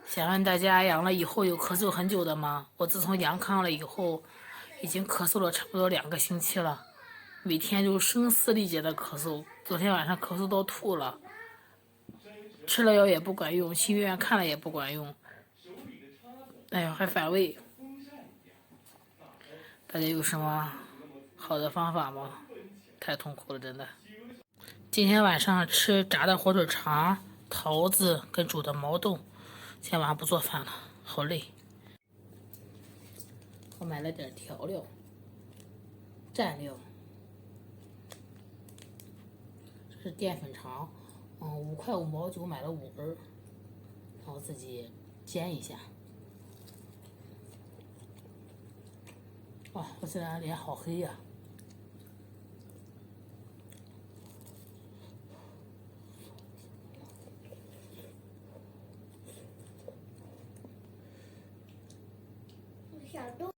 想问大家阳了以后有咳嗽很久的吗？我自从阳康了以后，已经咳嗽了差不多2个星期了，每天就声嘶力竭的咳嗽。昨天晚上咳嗽到吐了，吃了药也不管用，去医院看了也不管用，哎呀还反胃。大家有什么好的方法吗？太痛苦了，真的。今天晚上吃炸的火腿肠、桃子跟煮的毛豆。今天晚上不做饭了，好累。我买了点调料、蘸料，这是淀粉肠，5块5毛9买了5根，然后自己煎一下。哇，我现在脸好黑呀！小豆。